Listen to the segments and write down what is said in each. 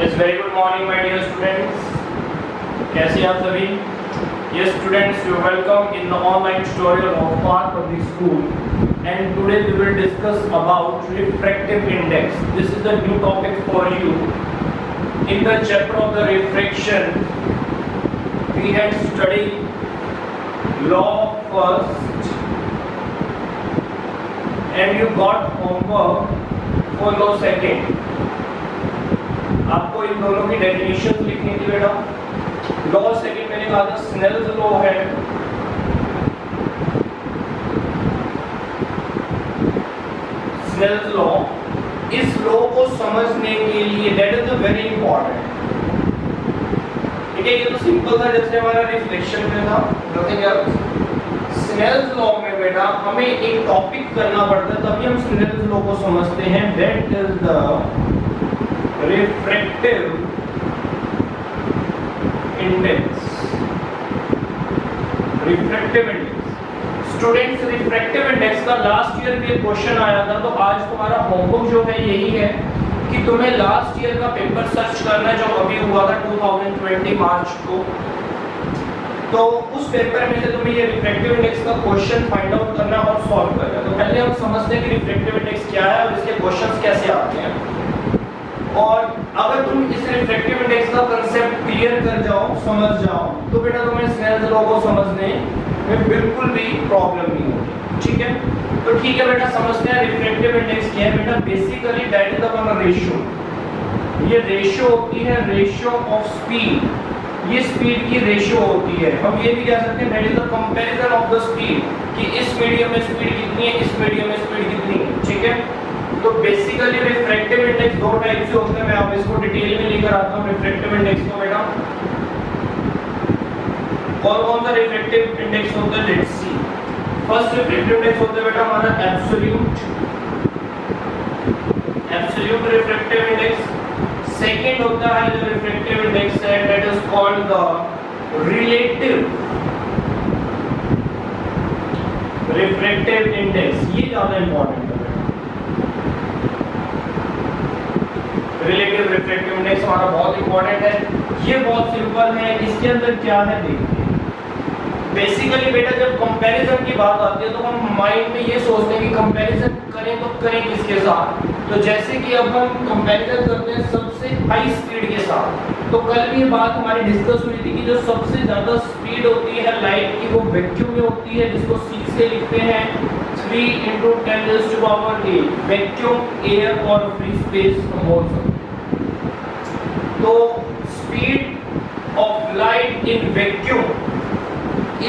Yes, very good morning, my dear students. कैसे आप सभी? Yes, students, you are welcome in the online tutorial of Park Public School. And today we will discuss about refractive index. This is the new topic for you. In the chapter of the refraction, we had studied law first, and you got homework for law second. आपको इन दोनों की definition लिखनी थी बेटा। Law second मैंने कहा था Snell's law है, स्नेल्स लॉ। इस लॉ को समझने के लिए दैट इज वेरी इंपॉर्टेंट। ठीक है, ये तो सिंपल था जैसे हमारा रिफ्लेक्शन में था, नथिंग एल्स। स्नेल्स लॉ में बेटा हमें एक टॉपिक करना पड़ता है, तभी हम स्नेल्स लॉ को समझते हैं। That is the refractive index. refractive index students, refractive index का लास्ट ईयर में क्वेश्चन आया था, तो आज तुम्हारा होमवर्क जो है यही है कि तुम्हें लास्ट ईयर का पेपर सर्च करना है जो अभी हुआ था 2020 मार्च को। तो उस पेपर में से तुम्हें ये रिफ्रैक्टिव इंडेक्स का क्वेश्चन फाइंड आउट करना और सॉल्व करना है। तो पहले हम समझते हैं कि रिफ्रैक्टिव इंडेक्स क्या है और इसके क्वेश्चंस कैसे आते हैं। और अगर तुम इस रिफ्रैक्टिव इंडेक्स का कांसेप्ट क्लियर कर जाओ, समझ जाओ, तो बेटा तुम्हें स्नेल्स लॉ को समझने में बिल्कुल भी प्रॉब्लम नहीं होगी। ठीक है, तो ठीक है बेटा, समझते हैं रिफ्रैक्टिव इंडेक्स क्या है। बेटा basically that is the ratio. ये रेशियो होती है, रेशियो ऑफ स्पीड। ये स्पीड की रेशियो होती है। हम ये भी कह सकते हैं that is the comparison of the speed, कि इस मीडियम में स्पीड कितनी है, इस मीडियम में स्पीड कितनी है। ठीक है, तो बेसिकली रिफ्रैक्टिव इंडेक्स दो टाइप से होते हैं। मैं आप इसको डिटेल में लेकर आता हूं रिफ्रैक्टिव इंडेक्स को बेटा। कौन सा रिफ्रैक्टिव इंडेक्स होता है, let's see. First refractive index होता है बेटा हमारा एब्सोल्यूट रिफ्रैक्टिव इंडेक्स। सेकंड होता है जो रिफ्रैक्टिव इंडेक्स है that is called the relative refractive index. ये ज्यादा इंपॉर्टेंट है। रिलेटिव रिफ्रैक्टिव इंडेक्स हमारा बहुत इंपॉर्टेंट है। ये बहुत सिंपल है। इसके अंदर क्या है देखिए। बेसिकली बेटा जब कंपैरिजन की बात आती है तो हम माइंड में ये सोचते हैं कि कंपैरिजन करें तो करें किसके साथ। तो जैसे कि अब हम कंपैरिजन करते हैं सबसे हाई स्पीड के साथ। तो कल भी ये बात हमारी डिस्कस हुई थी कि जो सबसे ज्यादा स्पीड होती है लाइट की वो वैक्यूम में होती है, जिसको C से लिखते हैं 3 × 10⁸ वैक्यूम, एयर और फ्री स्पेस मोशन। तो speed of light in vacuum,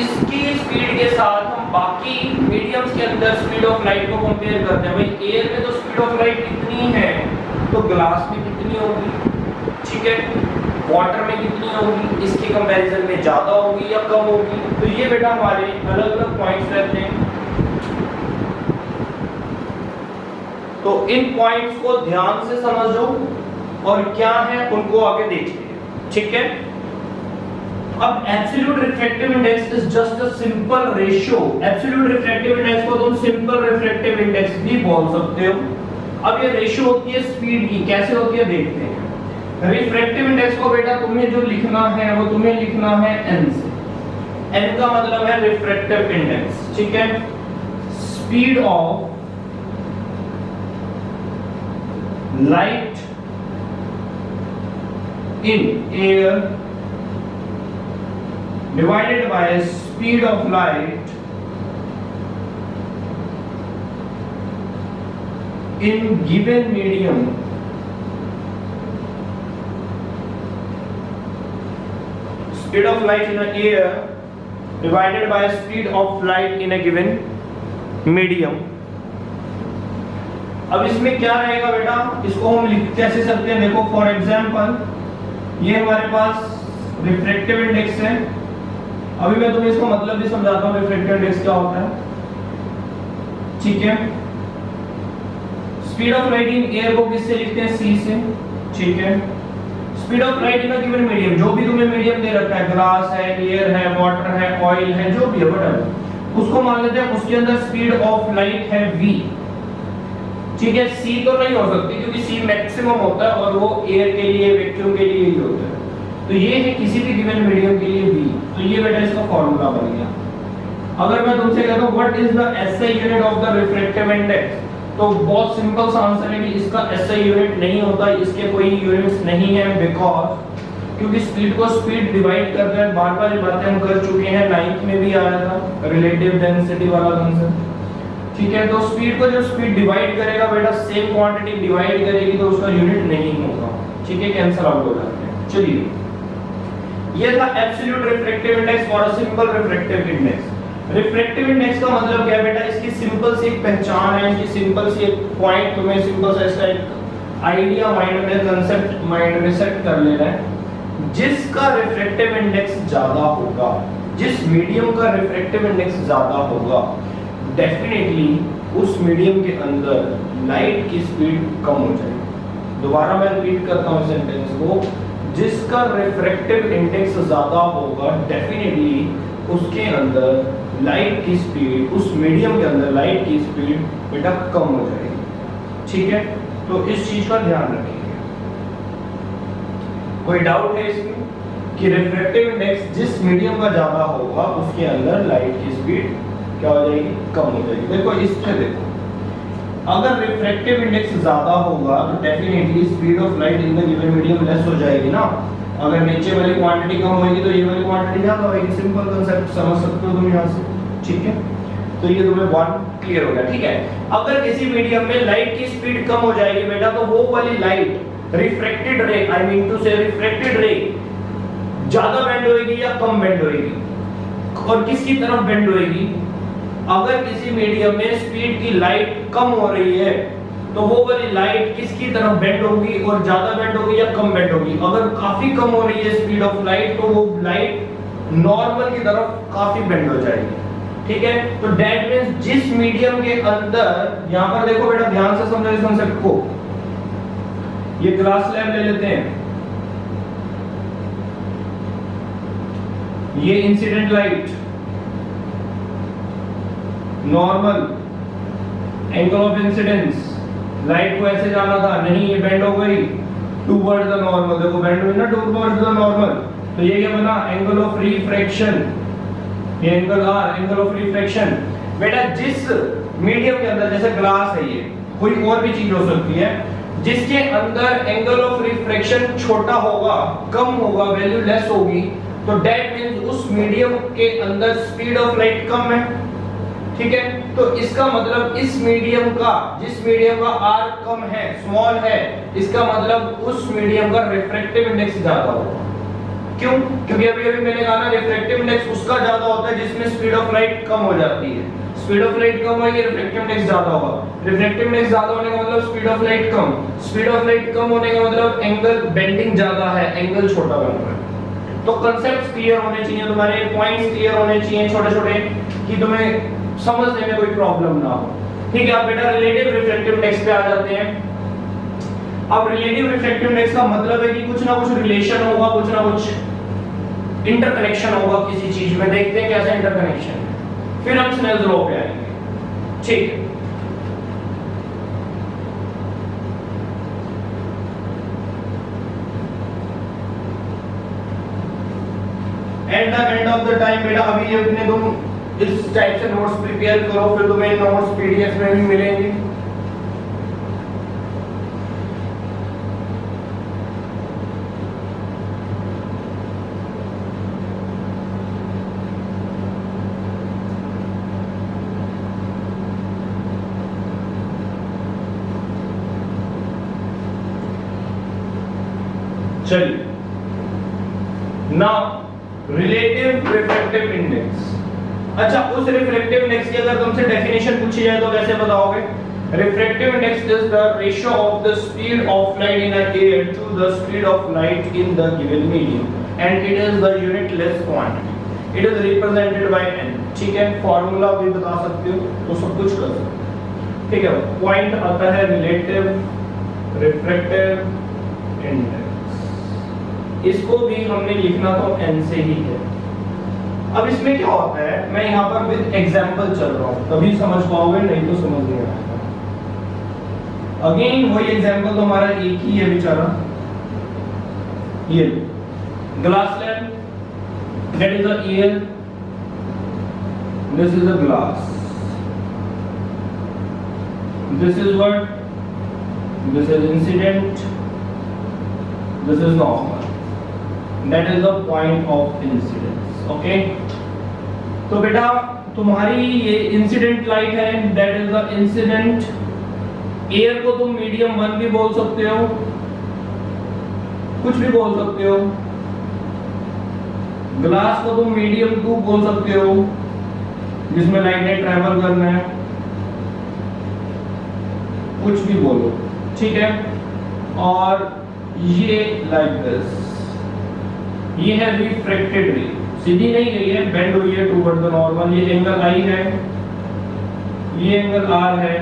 इसकी स्पीड के साथ हम बाकी मीडियम्स के अंदर स्पीड ऑफ लाइट को कंपेयर करते हैं। भाई एयर में तो स्पीड ऑफ लाइट कितनी है, तो ग्लास में कितनी होगी। ठीक है, वाटर में कितनी होगी, इसके कंपैरिजन में ज्यादा होगी या कम होगी। तो ये बेटा हमारे अलग अलग पॉइंट्स रहते हैं। तो इन पॉइंट्स को ध्यान से समझो और क्या है उनको आगे देखिए। ठीक है, अब absolute refractive index is just a simple ratio. Absolute refractive index को तुम सिंपल रिफ्रैक्टिव इंडेक्स भी बोल सकते हो। अब ये रेशियो होती है स्पीड की, कैसे होती है देखते हैं। रिफ्रैक्टिव इंडेक्स को बेटा तुम्हें जो लिखना है वो तुम्हें लिखना है n से। n का मतलब है रिफ्रैक्टिव इंडेक्स। ठीक है, speed of light in air divided by speed of light in given medium speed of light in a air divided by speed of light in a given medium। अब इसमें क्या रहेगा बेटा, इसको हम लिख कैसे सकते हैं देखो। फॉर एग्जांपल ये हमारे पास रिफ्रैक्टिव इंडेक्स है। अभी मैं तुम्हें इसको मतलब भी समझाता हूँ रिफ्रैक्टिव इंडेक्स क्या होता है। ठीक है, speed of light in air को किससे लिखते हैं, C से। ठीक है, speed of light in a given medium, जो भी तुम्हें मीडियम दे रखा है, ग्लास है, एयर है, वाटर है, ऑयल है, जो भी है बट उसको मान लेते हैं उसके अंदर स्पीड ऑफ लाइट है v। ठीक है, सी तो नहीं हो सकती क्योंकि सी मैक्सिमम होता है और वो एयर के लिए, वैक्यूम के लिए ही होता है। तो ये है किसी भी गिवन मीडियम के लिए बी। तो ये बेटा इसका फॉर्मूला बन गया। अगर मैं तुमसे कहता हूं what is the SI unit of the refractive index, तो बहुत सिंपल सा आंसर है कि इसका एसआई यूनिट नहीं होता, इसके कोई यूनिट्स नहीं है, बिकॉज क्योंकि स्पीड को स्पीड डिवाइड करते हैं। बार-बार ये बातें हम कर चुके हैं, 9th में भी आया था रिलेटिव डेंसिटी वाला कंसेप्ट। ठीक है, तो स्पीड को जब स्पीड डिवाइड करेगा बेटा, सेम क्वांटिटी डिवाइड करेगी तो उसका यूनिट नहीं होगा। ठीक है, कैंसिल आउट हो जाते हैं। चलिए, ये था absolute refractive index for a simple refractive index. Refractive index का मतलब क्या है बेटा, इसकी सिंपल सी एक पहचान है, इसकी सिंपल सी एक पॉइंट तुम्हें सिंपल सा इसका एक आइडिया माइंड में, कंसेप्ट माइंड में सेट कर लेना है। जिसका रिफ्रैक्टिव इंडेक्स ज्यादा होगा, जिस मीडियम का रिफ्रैक्टिव इंडेक्स ज्यादा होगा, डेफिनेटली उस मीडियम के अंदर लाइट की स्पीड कम हो जाएगी। दोबारा मैं रिपीट करता हूं सेंटेंस को, जिसका रिफ्रैक्टिव इंडेक्स ज्यादा होगा, डेफिनेटली उसके अंदर लाइट की स्पीड, उस मीडियम के अंदर लाइट की स्पीड बेटा कम हो जाएगी। ठीक है, तो इस चीज का ध्यान रखिए। कोई डाउट है इसमें कि रिफ्रैक्टिव इंडेक्स जिस मीडियम का ज्यादा होगा उसके अंदर लाइट की स्पीड क्या हो जाएगी, कम हो जाएगी। देखो इससे देखो, अगर रिफ्रैक्टिव इंडेक्स ज्यादा होगा तो definitely speed of light in the given medium less हो जाएगी ना। अगर नीचे वाली क्वांटिटी कम होगी तो ये वाली क्वांटिटी ज्यादा होगी। सिंपल कांसेप्ट समझ सकते हो तुम यहां से। ठीक है, तो ये तुम्हें वन क्लियर हो गया। ठीक है, अगर किसी मीडियम में लाइट की स्पीड कम हो जाएगी बेटा, तो वो वाली light refracted ray, I mean to say refracted ray ज्यादा बेंड होएगी या कम बेंड होएगी, और किसकी तरफ बेंड होएगी। अगर किसी मीडियम में स्पीड की लाइट कम हो रही है तो वो वाली लाइट किसकी तरफ बेंड होगी, और ज्यादा बेंड होगी या कम बेंड होगी। अगर काफी कम हो रही है स्पीड ऑफ लाइट तो वो लाइट नॉर्मल की तरफ काफी बेंड हो जाएगी। ठीक है, तो दैट मींस जिस मीडियम के अंदर, यहां पर देखो बेटा ध्यान से समझो इस कांसेप्ट को। ये क्लास लैब ले लेते हैं, ये incident light normal angle of incidence, light को ऐसे जाना था, नहीं ये बेंड हो गई टुवर्ड्स द नॉर्मल। देखो बेंड हुई ना टुवर्ड्स द नॉर्मल, तो ये क्या बना, एंगल ऑफ रिफ्रैक्शन। ये angle R, angle of refraction. बेटा जिस मीडियम के अंदर, जैसे ग्लास है, ये कोई और भी चीज हो सकती है, जिसके अंदर एंगल ऑफ रिफ्रैक्शन छोटा होगा, कम होगा, वैल्यू लेस होगी, तो दैट मींस उस मीडियम के अंदर स्पीड ऑफ लाइट कम है। ठीक है, तो इसका मतलब इस मीडियम का, जिस मीडियम का आर कम है, स्मॉल है, इसका मतलब उस मीडियम का रिफ्रैक्टिव इंडेक्स ज्यादा होगा। क्यों? क्योंकि अभी अभी मैंने कहा ना, रिफ्रैक्टिव इंडेक्स उसका ज्यादा होता है जिसमें स्पीड ऑफ लाइट कम हो जाती है। स्पीड ऑफ लाइट कम होगी, रिफ्रैक्टिव इंडेक्स ज्यादा होगा। रिफ्रैक्टिव इंडेक्स ज्यादा होने का मतलब स्पीड ऑफ लाइट कम, स्पीड ऑफ लाइट कम होने का मतलब एंगल बेंडिंग ज्यादा है, एंगल छोटा बन रहा है। तो कांसेप्ट्स क्लियर होने चाहिए तुम्हारे, पॉइंट्स क्लियर होने चाहिए छोटे छोटे, कि तुम्हें समझने में कोई प्रॉब्लम ना हो। ठीक है, अब बेटा रिलेटिव रिफ्रैक्टिव इंडेक्स पे आ जाते हैं। अब रिलेटिव रिफ्रैक्टिव इंडेक्स का मतलब है कि कुछ ना कुछ रिलेशन होगा, कुछ ना कुछ इंटरकनेक्शन होगा किसी चीज में। देखते हैं कैसा इंटरकनेक्शन है, फिर हम स्नेल्स लॉ पे आएंगे। ठीक है, एंड ऑफ द टाइम बेटा, अभी अपने तुम इस टाइप से नोट्स प्रिपेयर करो, फिर तुम्हें नोट्स पीडीएफ में भी मिलेंगे। चलिए, नाउ रिलेटिव रिफ्रैक्टिव इंडेक्स। अच्छा, उस रिफ्रैक्टिव इंडेक्स की अगर तुमसे डेफिनेशन पूछी जाए तो कैसे बताओगे? Refractive index is the ratio of the speed of light in a air to the speed of light in the given medium and it is the unitless quantity. It is represented by n। ठीक है, formula भी बता सकते हो, तो सब कुछ कर सकते हो। ठीक है, पॉइंट आता है रिलेटिव रिफ्रैक्टिव इंडेक्स, इसको भी हमने लिखना तो n से ही है। अब इसमें क्या होता है, मैं यहाँ पर विद एग्जांपल चल रहा हूँ, तभी समझ पाओगे, नहीं तो समझ नहीं आएगा। अगेन वही एग्जांपल तो हमारा एक ही है बेचारा, ये glass lamp, that is the air, this is the glass, this is what, this is incident, this is normal, that is the point of incidence. Okay, तो बेटा तुम्हारी ये इंसिडेंट लाइट है, that is the incident. Air को तुम medium 1 भी बोल सकते हो, कुछ भी बोल सकते हो। ग्लास को तुम मीडियम 2 बोल सकते हो, जिसमें लाइट ने ट्रैवल करना है, कुछ भी बोलो, ठीक है। और ये लाइक दिस, ये है रिफ्रैक्टेड रे, सीधी नहीं गई है, बेंड हुई है टुवर्ड द नॉर्मल। ये एंगल आई है, ये एंगल आर है,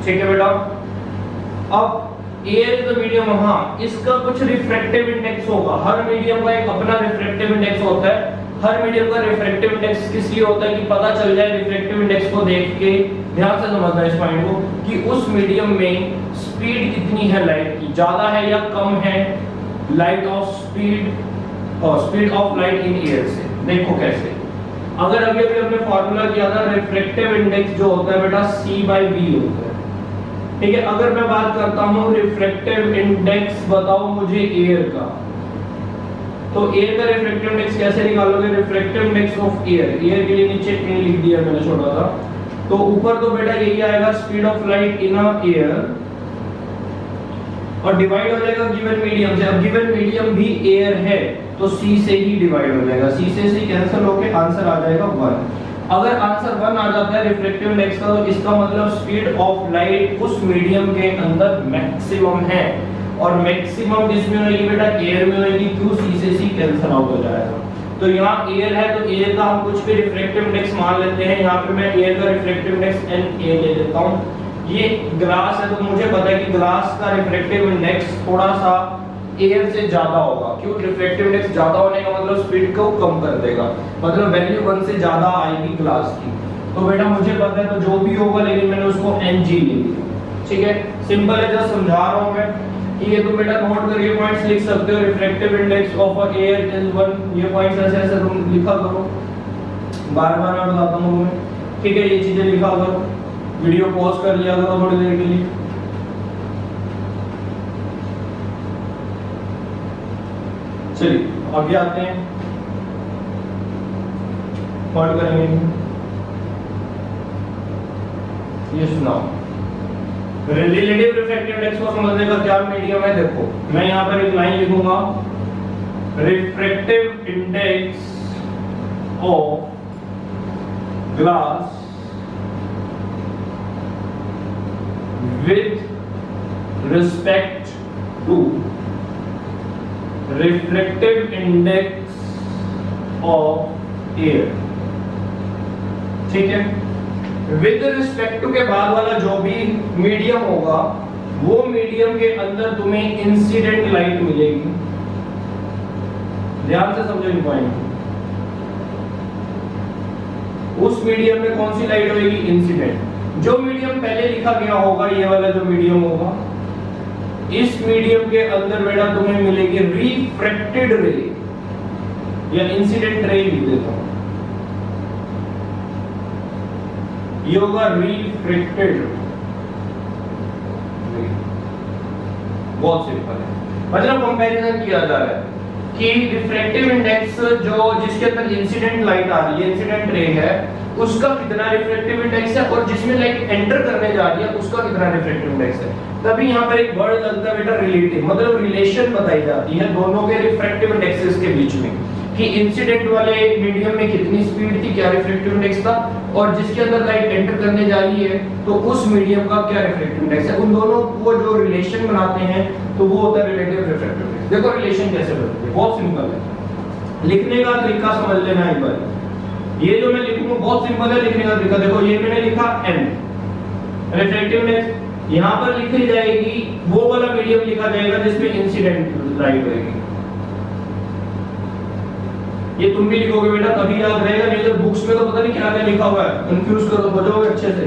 ठीक है बेटा। अब एयर इज द मीडियम, हाँ इसका कुछ रिफ्रैक्टिव इंडेक्स होगा, हर मीडियम का एक अपना रिफ्रैक्टिव इंडेक्स होता है। हर मीडियम का रिफ्रैक्टिव इंडेक्स किस लिए होता है कि पता चल जाए रिफ्रैक्टिव इंडेक्स को देख के, ध्यान से समझना इस पॉइंट को, कि उस मीडियम में स्पीड कितनी है लाइट की, ज्यादा है या कम है लाइट ऑफ स्पीड और speed of light in air से। देखो कैसे, अगर अभी अभी हमने फार्मूला किया था, रिफ्रैक्टिव इंडेक्स जो होता है बेटा C/V होता है, ठीक है। अगर मैं बात करता हूं रिफ्रैक्टिव इंडेक्स, बताओ मुझे एयर का, तो एयर का रिफ्रैक्टिव इंडेक्स कैसे निकालोगे? Refractive index of air, air के लिए नीचे ए लिख दिया मैंने छोटा सा, तो ऊपर तो बेटा यही आएगा speed of light in a air, और डिवाइड हो जाएगा गिवन मीडियम से। अब गिवन मीडियम भी एयर है तो C से ही डिवाइड हो जाएगा, C से C कैंसिल होके आंसर आ जाएगा 1। अगर आंसर 1 आ जाता है रिफ्रैक्टिव इंडेक्स का, तो इसका मतलब स्पीड ऑफ लाइट उस मीडियम के अंदर मैक्सिमम है, और मैक्सिमम किसमें होगी बेटा? एयर में होगी, क्यों? C से C कैंसिल आउट हो जाएगा। तो यहाँ एयर है तो एयर का हम कुछ भी रिफ्रैक्टिव इंडेक्स मान लेते हैं, यहाँ पे मैं एयर का रिफ्रैक्टिव इंडेक्स NA ले लेता हूँ। ये ग्लास है तो मुझे पता है कि ग्लास का रिफ्रैक्टिव इंडेक्स थोड़ा सा एयर से ज्यादा होगा, क्यों? रिफ्रैक्टिव इंडेक्स ज्यादा होने का मतलब स्पीड को कम कर देगा, मतलब वैल्यू 1 से ज्यादा आएगी ग्लास की। तो बेटा मुझे पता है तो जो भी होगा, लेकिन मैंने उसको NG ले लिया, ठीक है। सिंपल है, जस्ट समझा रहा हूँ मैं, ठीक है। तो बेटा नोट करके पॉइंट्स लिख सकते हो, refractive index of a air is 1, ये पॉइंट्स ऐसे ऐसे तुम लिखा करो, बार-बार मैं बताता हूँ तुम्हें, ठीक है। ये चीजें लिखा करो, वीडियो पॉज कर लिया करो थोड़ी देर के लिए। चलिए आगे आते हैं, पढ़ करेंगे। ये सुनाओ, रिलेटिव रिफ्रैक्टिव इंडेक्स को समझने का क्या मीडियम है? देखो मैं यहाँ पर एक लाइन लिखूंगा, refractive index of glass with respect to refractive index of air, ठीक है। विद रिस्पेक्ट टू के बाद वाला जो भी मीडियम होगा, वो मीडियम के अंदर तुम्हें इंसिडेंट लाइट मिलेगी। ध्यान से समझो इन पॉइंट, उस मीडियम में कौन सी लाइट होगी? इंसिडेंट। जो मीडियम पहले लिखा गया होगा, ये वाला जो मीडियम होगा, इस मीडियम के अंदर बेटा तुम्हें मिलेगी रिफ्रैक्टेड रे या इंसिडेंट रे, लिख देता हूं, ये होगा रिफ्रैक्टेड रे। बहुत सिंपल है, मतलब कंपैरिजन किया जा रहा है कि रिफ्रैक्टिव इंडेक्स जो जिसके अंदर इंसिडेंट लाइट आ रही है, इंसिडेंट रे है, उसका कितना रिफ्रैक्टिव इंडेक्स है, और जिसमें लाइट एंटर करने जा रही है उसका कितना रिफ्रैक्टिव इंडेक्स है। तभी यहाँ पर एक वर्ड लगता है बेटा रिलेटिव, मतलब रिलेशन बताई जाती है दोनों के रिफ्रैक्टिव इंडेक्सेस के बीच में, कि इंसिडेंट वाले मीडियम में कितनी स्पीड थी, क्या रिफ्रैक्टिव इंडेक्स था, और जिसके अंदर लाइट एंटर करने जा रही है तो उस मीडियम का क्या रिफ्रैक्टिव इंडेक्स है। उन दोनों को जो रिलेशन बनाते हैं तो वो होता है रिलेटिव रिफ्रैक्टिव इंडेक्स। देखो रिलेशन कैसे बनती है, बहुत सिंपल है, लिखने का तरीका समझ लेना एक बार। ये जो मैं लिखूंगा बहुत सिंपल है लिखने का तरीका। देखो ये मैंने लिखा n, रिफ्रैक्टिव इंडेक्स यहाँ पर लिखी जाएगी, वो वाला मीडियम लिखा जाएगा जिसमें इंसिडेंट लाइट होगी। ये तुम भी लिखोगे बेटा तभी याद रहेगा, नहीं तो बुक्स में तो पता नहीं क्या क्या लिखा हुआ है, कंफ्यूज करो बजाओगे अच्छे से।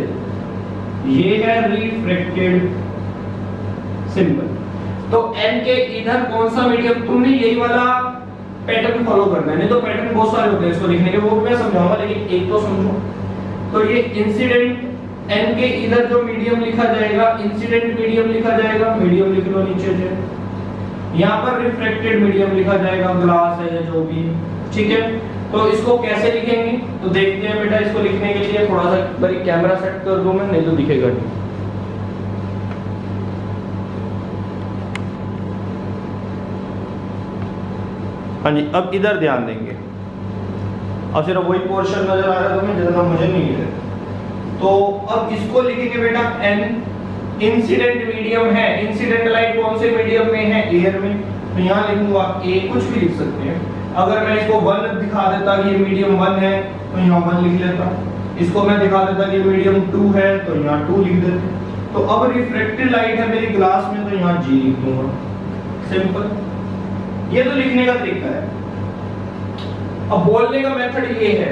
ये है रिफ्रैक्टेड, सिंपल। तो n के इधर कौन सा मीडियम, तुमने यही वाला पैटर्न फॉलो करना है, नहीं तो पैटर्न बहुत सारे होते हैं इसको लिखने के, वो मैं समझाऊंगा, लेकिन एक तो समझो। तो ये इंसिडेंट n के इधर जो मीडियम लिखा जाएगा, इंसिडेंट मीडियम लिखा जाएगा, मीडियम लिख लो नीचे से। यहाँ पर रिफ्रैक्टेड मीडियम लिखा जाएगा, ग्लास है या जो भी, ठीक है। तो इसको कैसे लिखेंगे तो देखते हैं बेटा। इसको लिखने के लिए थोड़ा सा बड़ी कैमरा सेट कर दूं मैं, नहीं तो दिखेगा नहीं। हाँ जी, अब इधर ध्यान देंगे। अब सिर्फ वही पोर्शन नजर आ रहा है तुम्हें, जितना मुझे नहीं है। तो अब इसको लिखेंगे बेटा n, इंसिडेंट मीडियम है, इंसिडेंट लाइट कौन से मीडियम में है, एयर में, तो यहाँ लिखूंगा a, कुछ भी लिख सकते हैं। अगर मैं इसको 1 दिखा देता कि ये मीडियम 1 है तो यहाँ 1 लिख लेता, इसको मैं दिखा देता कि मीडियम 2 है तो यहाँ 2 लिख देते। तो अब रिफ्रैक्टेड लाइट है मेरी ग्लास में, तो यहाँ G लिख दूंगा, सिंपल। ये तो लिखने का तरीका है। अब बोलने का मेथड ये है,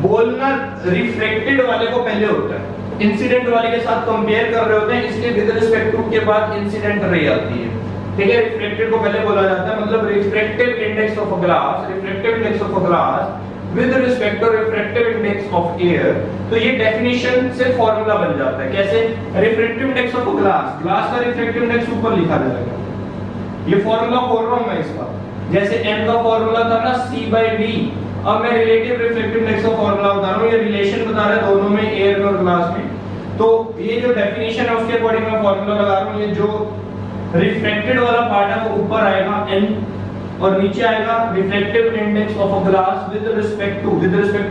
बोलना रिफ्रैक्टेड वाले को पहले होता है, इंसिडेंट वाले के साथ कंपेयर कर रहे होते हैं, इसलिए विद रिस्पेक्ट टू के बाद इंसिडेंट रे आती है, ठीक है। रिफ्लेक्टेड को पहले बोला जाता है, मतलब refractive index of a glass, refractive index of a glass with respect to refractive index of air. तो ये डेफिनेशन से फार्मूला बन जाता है। कैसे? Refractive index of a glass, glass का रिफ्रैक्टिव इंडेक्स ऊपर लिखा जाएगा। ये फार्मूला बोल रहा हूं मैं इसका, जैसे n का फार्मूला था ना c/d, अब मैं रिलेटिव रिफ्रैक्टिव इंडेक्स का फार्मूला बता रहा हूं, ये रिलेशन बता रहा है दोनों में, एयर में और ग्लास में। तो ये जो डेफिनेशन है उसके अकॉर्डिंग मैं फार्मूला लगा रहा हूं। ये जो रिफ्रैक्टेड वाला पार्ट है वो ऊपर आएगा n, और नीचे आएगा refractive index of a glass with respect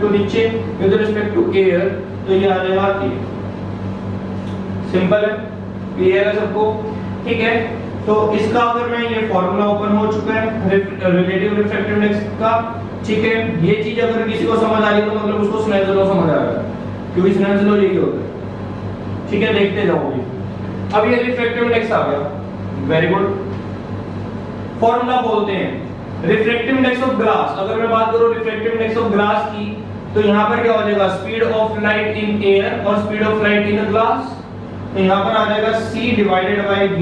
to नीचे विद रिस्पेक्ट टू एयर, तो ये आ जाएगा a। सिंपल है, क्लियर है सबको, ठीक है। तो इसका अगर मैं, ये फार्मूला ओपन हो चुका है रिलेटिव रिफ्रैक्टिव इंडेक्स का, ठीक है। ये चीज अगर किसी को समझ आ रही है तो मतलब उसको स्नेल्स लॉ समझ आ रहा है, क्योंकि स्नेल्स लॉ यही होता है, ठीक है। देखते जाओगे। अब ये रिफ्रैक्टिव इंडेक्स आ गया, वेरी गुड। फॉर्मूला बोलते हैं रिफ्रैक्टिव इंडेक्स ऑफ ग्लास। अगर मैं बात करूं रिफ्रैक्टिव इंडेक्स ऑफ ग्लास की, तो यहां पर क्या हो जाएगा, speed of light in air और speed of light in glass, तो यहां पर आ जाएगा c divided by v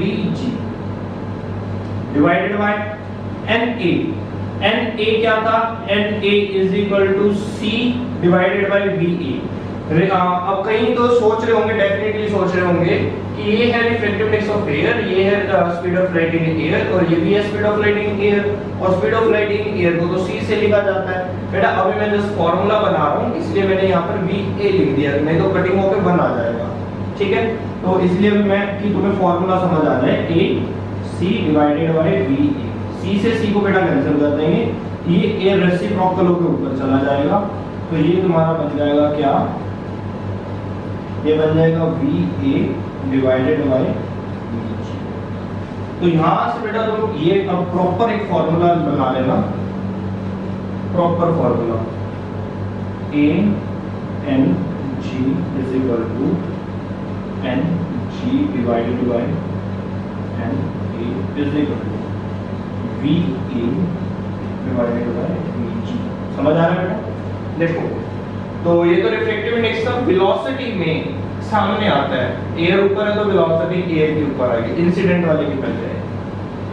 divided by na। क्या था, na is equal to c divided by va। अब कहीं तो सोच रहे होंगे, डेफिनेटली सोच रहे होंगे कि ये है रिफ्रैक्टिव इंडेक्स ऑफ एयर, ये है speed of light in air, और ये भी है speed of light in air, और speed of light in air को तो c से लिखा जाता है। बेटा अभी मैं जस्ट फार्मूला बना रहा हूं, इसलिए मैंने यहाँ पर va लिख दिया, नहीं तो कटिंग होकर 1 आ जाएगा, ठीक है। तो इसलिए मैं कि तुम्हें फार्मूला समझ आ जाए, a c divided by va, c से c को बेटा कैंसिल कर देंगे, ये a रेसिप्रोकल होकर ऊपर चला जाएगा, तो ये तुम्हारा बन जाएगा क्या, ये बन जाएगा va डिवाइडेड बाय vg। तो यहां से बेटा तुम ये अब प्रॉपर एक फार्मूला बना लेना, proper formula a n g is equal to n g divided by n a is equal to v a divided by vg। समझ आ रहा है बेटा? देखो, तो ये तो रिफ्रैक्टिव इंडेक्स का वेलोसिटी में सामने आता है, एयर ऊपर है तो वेलोसिटी एयर के ऊपर आएगी, इंसिडेंट वाले की पहले है,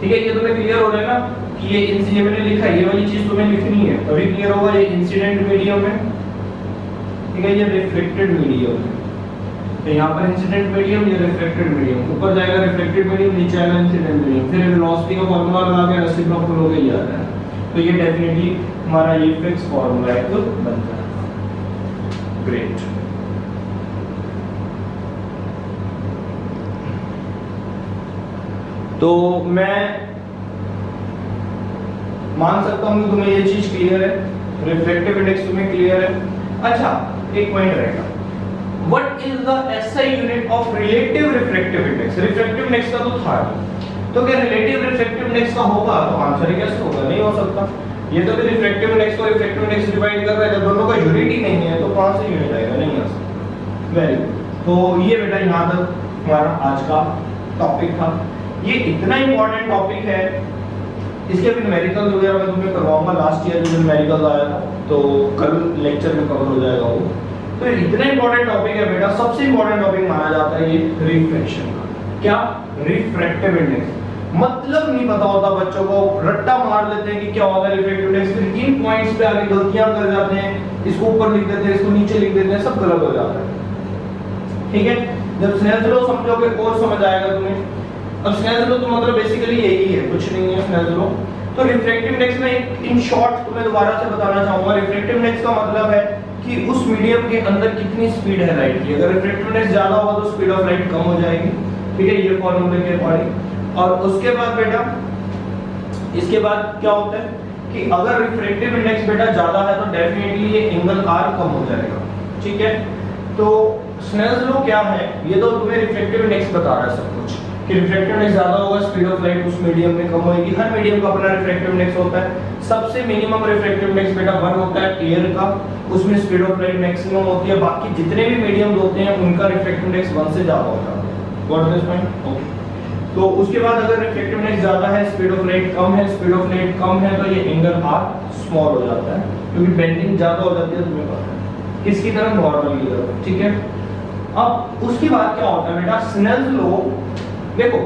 ठीक है। ये तुम्हें क्लियर हो जाएगा कि ये इंसिडेंट मैंने लिखा है, ये वाली चीज तुम्हें लिखनी है तभी क्लियर होगा। ये इंसिडेंट मीडियम है, ठीक है, ये रिफ्लेक्टेड मीडियम है, तो यहाँ पर इंसिडेंट मीडियम, ये रिफ्लेक्टेड मीडियम, ऊपर जाएगा रिफ्लेक्टेड मीडियम, नीचे आएगा इंसिडेंट मीडियम, फिर वेलोसिटी का फार्मूला लगा के रेसिप्रोकल हो गई आता है। तो ये डेफिनेटली हमारा ये फिक्स फार्मूला है, तो बनता है। ग्रेट। तो मैं मान सकता हूं कि तुम्हें ये चीज क्लियर है, रिफ्लेक्टिव इंडेक्स तुम्हें क्लियर है। अच्छा, एक पॉइंट रहेगा, what is the SI unit of relative reflective index? Reflective index का तो था, तो क्या रिलेटिव रिफ्लेक्टिव इंडेक्स का होगा? तो आंसर ही कैसे होगा, नहीं हो सकता। ये तो भी रिफ्लेक्टिव इंडेक्स को रिफ्लेक्टिव इंडेक्स डिवाइड कर रहा है, जब दोनों का यूनिट ही नहीं है तो कहां से यूनिट आएगा, नहीं आ सकता। Very good. तो ये बेटा यहां तक हमारा आज का टॉपिक था। ये इतना इंपॉर्टेंट टॉपिक है, इसके भी न्यूमेरिकल वगैरह मैं तुम्हें करवाऊंगा। लास्ट ईयर जो न्यूमेरिकल आया था तो कल लेक्चर में कवर हो जाएगा वो, तो इतना इंपॉर्टेंट टॉपिक है बेटा, सबसे इंपॉर्टेंट टॉपिक माना जाता है ये रिफ्रैक्शन का। क्या? Refractive index. मतलब नहीं पता होता बच्चों को, रट्टा मार लेते हैं कि क्या होगा रिफ्रैक्टिव इंडेक्स, फिर इन पॉइंट्स पे आगे गलतियां कर जाते हैं, इसको ऊपर लिख देते हैं, इसको नीचे लिख देते हैं, सब गलत हो जाता है। ठीक है, जब स्नेल्स लॉ समझोगे और समझ आएगा तुम्हें। अब स्नेल्स लॉ तो मतलब बेसिकली यही है, कुछ नहीं है स्नेल्स लॉ। तो रिफ्रैक्टिव इंडेक्स में इन शॉर्ट तुम्हें दोबारा से बताना चाहूंगा, रिफ्रैक्टिव इंडेक्स का मतलब है कि उस मीडियम के अंदर कितनी स्पीड है लाइट की। अगर रिफ्रैक्टिव इंडेक्स ज्यादा होगा तो स्पीड ऑफ लाइट कम हो जाएगी। ठीक है, ये फॉर्मूले के अकॉर्डिंग। और उसके बाद बेटा, इसके बाद क्या होता है कि अगर रिफ्रैक्टिव इंडेक्स बेटा ज्यादा है तो डेफिनेटली ये एंगल आर कम हो जाएगा। ठीक है, तो स्नेल्स लॉ क्या है, ये तो तुम्हें रिफ्रैक्टिव इंडेक्स बता रहा है सब कुछ, कि रिफ्रैक्टिव इंडेक्स ज्यादा होगा स्पीड ऑफ लाइट उस मीडियम में कम होगी। हर मीडियम का अपना रिफ्रैक्टिव इंडेक्स होता है। सबसे मिनिमम रिफ्रैक्टिव इंडेक्स बेटा 1 होता है एयर का, उसमें स्पीड ऑफ लाइट मैक्सिमम होती है। बाकी जितने भी मीडियम होते हैं उनका रिफ्रैक्टिव इंडेक्स 1 से ज्यादा होता है। Got this point? ओके। तो उसके बाद अगर रिफ्रैक्टिव इंडेक्स ज्यादा है, स्पीड ऑफ लाइट कम है, स्पीड ऑफ लाइट कम है, तो ये एंगल आर स्मॉल हो जाता है, क्योंकि बेंडिंग ज्यादा हो जाती है, तुम्हें पता है किसकी तरफ, नॉर्मल की तरफ। ठीक है, अब उसके बाद क्या होता है बेटा, स्नेल्स लॉ देखो,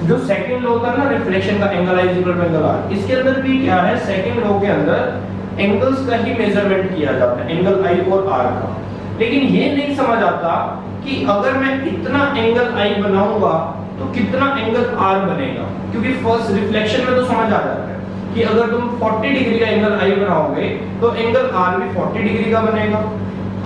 जो सेकंड लॉ था ना रिफ्लेक्शन का, angle I is equal to angle R, इसके अंदर भी क्या है, सेकंड लॉ के अंदर एंगल्स का ही मेजरमेंट किया जाता है, एंगल आई और आर का। लेकिन ये नहीं समझ आता कि अगर मैं इतना एंगल आई बनाऊंगा तो कितना एंगल आर बनेगा, क्योंकि फर्स्ट रिफ्लेक्शन में तो समझ आ जाता है कि अगर तुम 40 डिग्री का एंगल आई बनाओगे तो एंगल आर भी 40 डिग्री का बनेगा।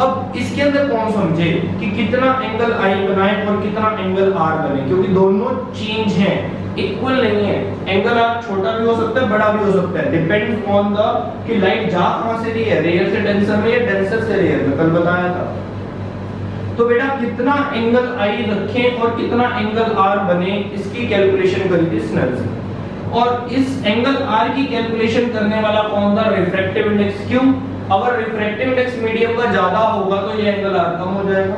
अब इसके अंदर कौन समझे कि कितना एंगल आई बनाए और कितना एंगल आर बने, क्योंकि दोनों चेंज हैं, इक्वल नहीं है। एंगल आर छोटा भी हो सकता है, बड़ा भी हो सकता है, डिपेंड्स ऑन द कि लाइट जा कहां से रही है, रेयर से डेंसर में या डेंसर से रेयर में, कल बताया था। तो बेटा कितना एंगल आई रखें और कितना एंगल आर बने, इसकी कैलकुलेशन करी थी स्नेल्स ने। और इस एंगल आर की कैलकुलेशन करने वाला कौन था, रिफ्रैक्टिव इंडेक्स। क्यों? अगर रिफ्रैक्टिव इंडेक्स मीडियम का ज्यादा होगा तो ये एंगल आर कम हो जाएगा।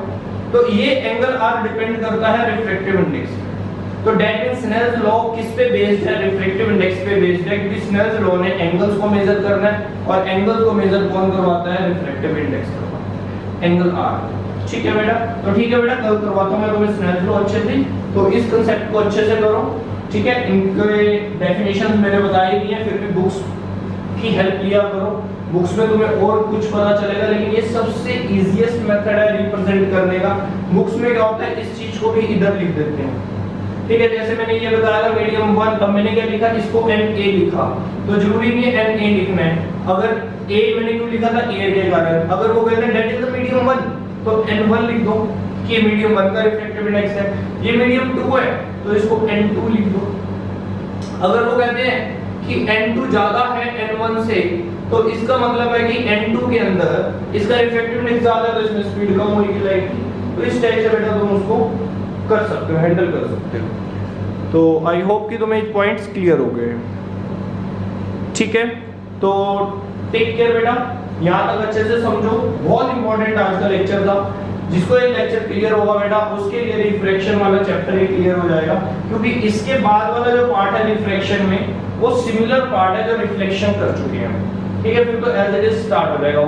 तो ये एंगल आर डिपेंड करता है रिफ्रैक्टिव इंडेक्स पे। तो दैट मींस स्नेल्स लॉ किस पे बेस्ड है, रिफ्रैक्टिव इंडेक्स पे बेस्ड है, क्योंकि स्नेल्स लॉ ने एंगल्स को मेजर करना है और एंगल्स को मेजर कौन करवाता है, रिफ्रैक्टिव इंडेक्स करवाता है, एंगल आर। ठीक है बेटा, तो ठीक है बेटा, कल करवाता हूं मैं तुम्हें स्नेल्स लॉ अच्छे से, तो इस कांसेप्ट को अच्छे से करो। ठीक है, इनके डेफिनेशंस मैंने बताई दी हैं, फिर भी बुक्स की हेल्प लिया करो, बुक्स में तुम्हें और कुछ पता चलेगा, लेकिन ये सबसे इजीएस्ट मेथड है रिप्रेजेंट करने का। बुक्स में क्या होता है, इस चीज को भी इधर लिख देते हैं। ठीक है, जैसे मैंने ये बताया था मीडियम 1, अब मैंने क्या लिखा, इसको NA लिखा, तो जरूरी नहीं है NA लिखना है। अगर A मैंने क्यों लिखा था, A के कारण। अगर वो कहते हैं दैट इज द मीडियम 1, तो N1 लिख दो कि ये मीडियम 1 का रिफ्रैक्टिव इंडेक्स है। ये मीडियम 2 है तो इसको N2 लिख दो। अगर वो कहते हैं कि N2 ज्यादा है N1 से, तो इसका मतलब है कि N2 के अंदर इसका रिफ्रैक्टिव इंडेक्स ज्यादा है, तो इसमें स्पीड कम होगी लाइट की। तो इस टाइप से बेटा तुम उसको कर सकते हो, हैंडल कर सकते हो। तो आई होप कि तुम्हें पॉइंट्स क्लियर हो गए। ठीक है, तो टेक केयर बेटा, यहाँ तक अच्छे से समझो, बहुत इंपॉर्टेंट आज का लेक्चर था। जिसको ये लेक्चर क्लियर होगा बेटा, उसके लिए रिफ्रैक्शन वाला चैप्टर ही क्लियर हो जाएगा, क्योंकि इसके बाद वाला जो पार्ट है रिफ्रैक्शन में, वो सिमिलर पार्ट है जो रिफ्लेक्शन कर चुके हैं। ठीक है, फिर तो एज इट इज स्टार्ट हो जाएगा।